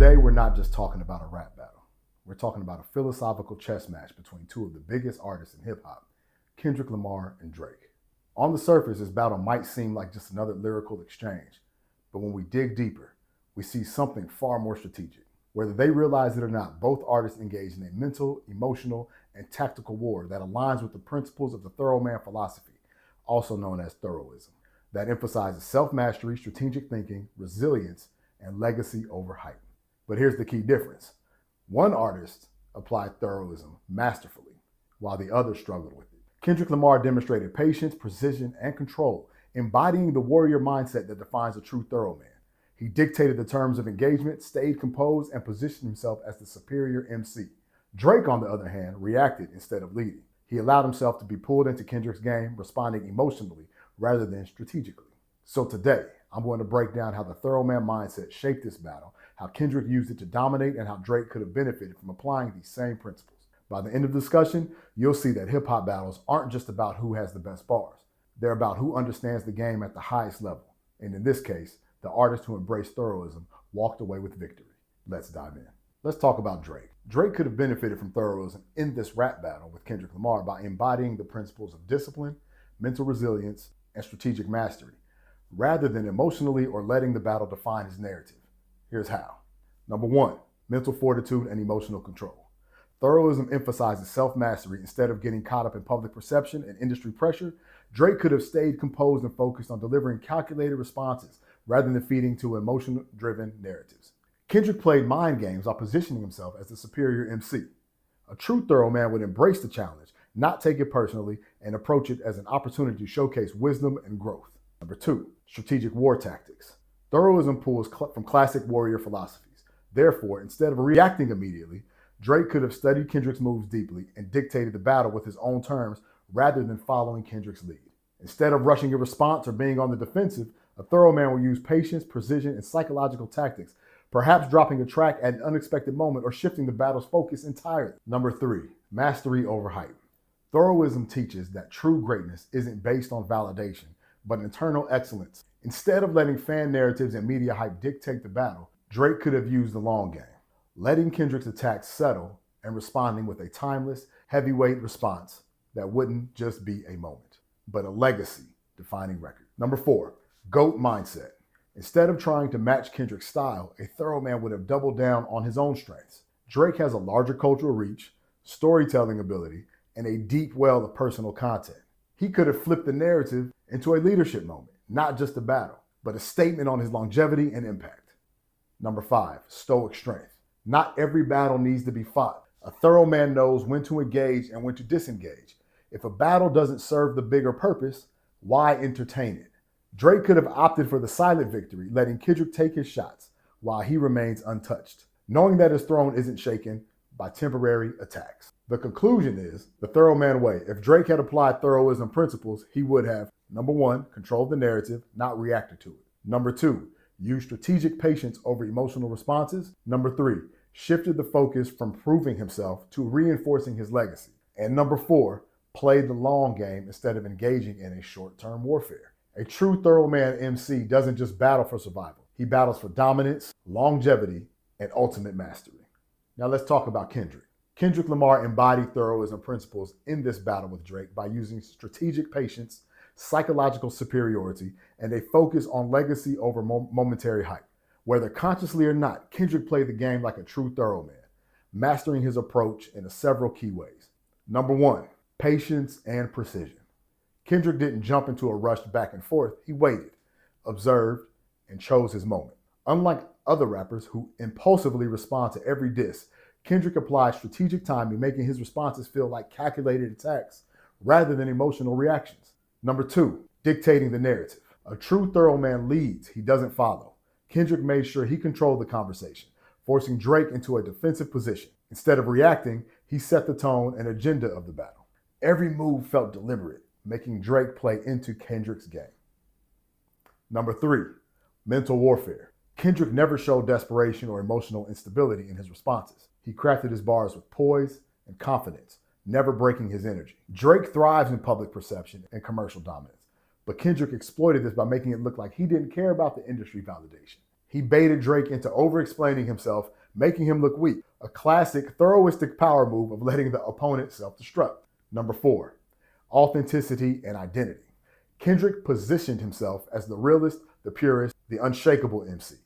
Today, we're not just talking about a rap battle. We're talking about a philosophical chess match between two of the biggest artists in hip hop, Kendrick Lamar and Drake. On the surface, this battle might seem like just another lyrical exchange, but when we dig deeper, we see something far more strategic. Whether they realize it or not, both artists engage in a mental, emotional, and tactical war that aligns with the principles of the ThoroMan philosophy, also known as Thoroism, that emphasizes self-mastery, strategic thinking, resilience, and legacy over hype. But here's the key difference. One artist applied Thoroism masterfully, while the other struggled with it. Kendrick Lamar demonstrated patience, precision, and control, embodying the warrior mindset that defines a true ThoroMan. He dictated the terms of engagement, stayed composed, and positioned himself as the superior MC. Drake, on the other hand, reacted instead of leading. He allowed himself to be pulled into Kendrick's game, responding emotionally rather than strategically. So today, I'm going to break down how the ThoroMan mindset shaped this battle, how Kendrick used it to dominate, and how Drake could have benefited from applying these same principles. By the end of the discussion, you'll see that hip-hop battles aren't just about who has the best bars. They're about who understands the game at the highest level. And in this case, the artist who embraced Thoroism walked away with victory. Let's dive in. Let's talk about Drake. Drake could have benefited from Thoroism in this rap battle with Kendrick Lamar by embodying the principles of discipline, mental resilience, and strategic mastery, rather than emotionally or letting the battle define his narrative. Here's how. Number one, mental fortitude and emotional control. Thoroism emphasizes self-mastery. Instead of getting caught up in public perception and industry pressure, Drake could have stayed composed and focused on delivering calculated responses rather than feeding to emotion-driven narratives. Kendrick played mind games while positioning himself as the superior MC. A true ThoroMan would embrace the challenge, not take it personally, and approach it as an opportunity to showcase wisdom and growth. Number two, strategic war tactics. Thoroism pulls from classic warrior philosophies. Therefore, instead of reacting immediately, Drake could have studied Kendrick's moves deeply and dictated the battle with his own terms rather than following Kendrick's lead. Instead of rushing a response or being on the defensive, a ThoroMan will use patience, precision, and psychological tactics, perhaps dropping a track at an unexpected moment or shifting the battle's focus entirely. Number three, mastery over hype. Thoroism teaches that true greatness isn't based on validation, but internal excellence. Instead of letting fan narratives and media hype dictate the battle, Drake could have used the long game, letting Kendrick's attacks settle and responding with a timeless, heavyweight response that wouldn't just be a moment, but a legacy-defining record. Number four, GOAT mindset. Instead of trying to match Kendrick's style, a ThoroMan would have doubled down on his own strengths. Drake has a larger cultural reach, storytelling ability, and a deep well of personal content. He could have flipped the narrative into a leadership moment, not just a battle, but a statement on his longevity and impact. Number five, stoic strength. Not every battle needs to be fought. A ThoroMan knows when to engage and when to disengage. If a battle doesn't serve the bigger purpose, why entertain it? Drake could have opted for the silent victory, letting Kendrick take his shots while he remains untouched, knowing that his throne isn't shaken by temporary attacks. The conclusion is the ThoroMan way. If Drake had applied Thoroism principles, he would have, number one, controlled the narrative, not reacted to it. Number two, used strategic patience over emotional responses. Number three, shifted the focus from proving himself to reinforcing his legacy. And number four, played the long game instead of engaging in a short-term warfare. A true ThoroMan MC doesn't just battle for survival. He battles for dominance, longevity, and ultimate mastery. Now let's talk about Kendrick. Kendrick Lamar embodied Thoroism principles in this battle with Drake by using strategic patience, psychological superiority, and a focus on legacy over momentary hype. Whether consciously or not, Kendrick played the game like a true ThoroMan, mastering his approach in several key ways. Number one, patience and precision. Kendrick didn't jump into a rushed back and forth. He waited, observed, and chose his moment. Unlike other rappers who impulsively respond to every diss, Kendrick applied strategic timing, making his responses feel like calculated attacks rather than emotional reactions. Number two, dictating the narrative. A true ThoroMan leads, he doesn't follow. Kendrick made sure he controlled the conversation, forcing Drake into a defensive position. Instead of reacting, he set the tone and agenda of the battle. Every move felt deliberate, making Drake play into Kendrick's game. Number three, mental warfare. Kendrick never showed desperation or emotional instability in his responses. He crafted his bars with poise and confidence, never breaking his energy. Drake thrives in public perception and commercial dominance, but Kendrick exploited this by making it look like he didn't care about the industry validation. He baited Drake into over-explaining himself, making him look weak. A classic Thoroistic power move of letting the opponent self-destruct. Number 4, authenticity and identity. Kendrick positioned himself as the realest, the purest, the unshakable MC.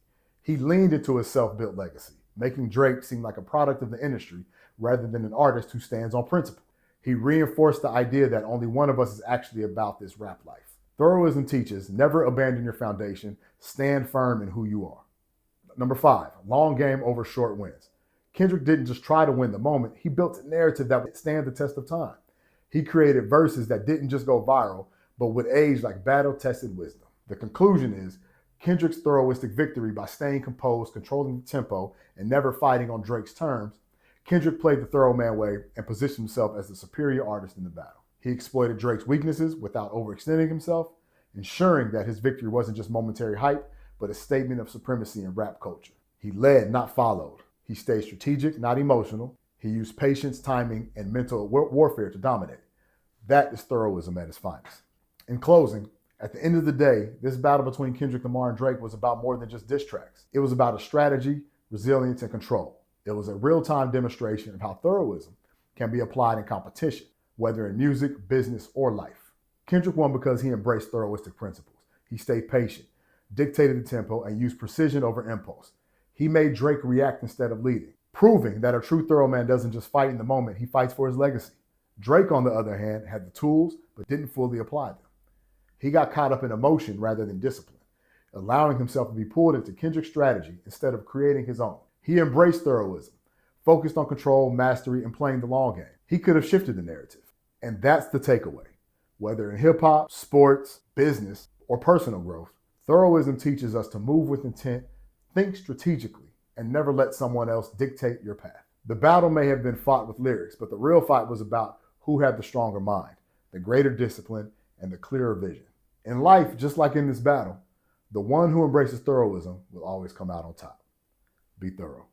He leaned into his self-built legacy, making Drake seem like a product of the industry rather than an artist who stands on principle. He reinforced the idea that only one of us is actually about this rap life. Thoroism teaches, never abandon your foundation, stand firm in who you are. Number 5, long game over short wins. Kendrick didn't just try to win the moment, he built a narrative that would stand the test of time. He created verses that didn't just go viral, but would age like battle-tested wisdom. The conclusion is, Kendrick's Thoroistic victory by staying composed, controlling the tempo, and never fighting on Drake's terms. Kendrick played the ThoroMan way and positioned himself as the superior artist in the battle. He exploited Drake's weaknesses without overextending himself, ensuring that his victory wasn't just momentary hype, but a statement of supremacy in rap culture. He led, not followed. He stayed strategic, not emotional. He used patience, timing, and mental warfare to dominate. That is Thoroism at its finest. In closing, at the end of the day, this battle between Kendrick Lamar and Drake was about more than just diss tracks. It was about a strategy, resilience, and control. It was a real-time demonstration of how Thoroism can be applied in competition, whether in music, business, or life. Kendrick won because he embraced Thoroistic principles. He stayed patient, dictated the tempo, and used precision over impulse. He made Drake react instead of leading, proving that a true ThoroMan doesn't just fight in the moment, he fights for his legacy. Drake, on the other hand, had the tools, but didn't fully apply them. He got caught up in emotion rather than discipline, allowing himself to be pulled into Kendrick's strategy instead of creating his own. He embraced Thoroism, focused on control, mastery, and playing the long game. He could have shifted the narrative. And that's the takeaway. Whether in hip-hop, sports, business, or personal growth, Thoroism teaches us to move with intent, think strategically, and never let someone else dictate your path. The battle may have been fought with lyrics, but the real fight was about who had the stronger mind, the greater discipline, and the clearer vision. In life, just like in this battle, the one who embraces Thoroism will always come out on top. Be thorough.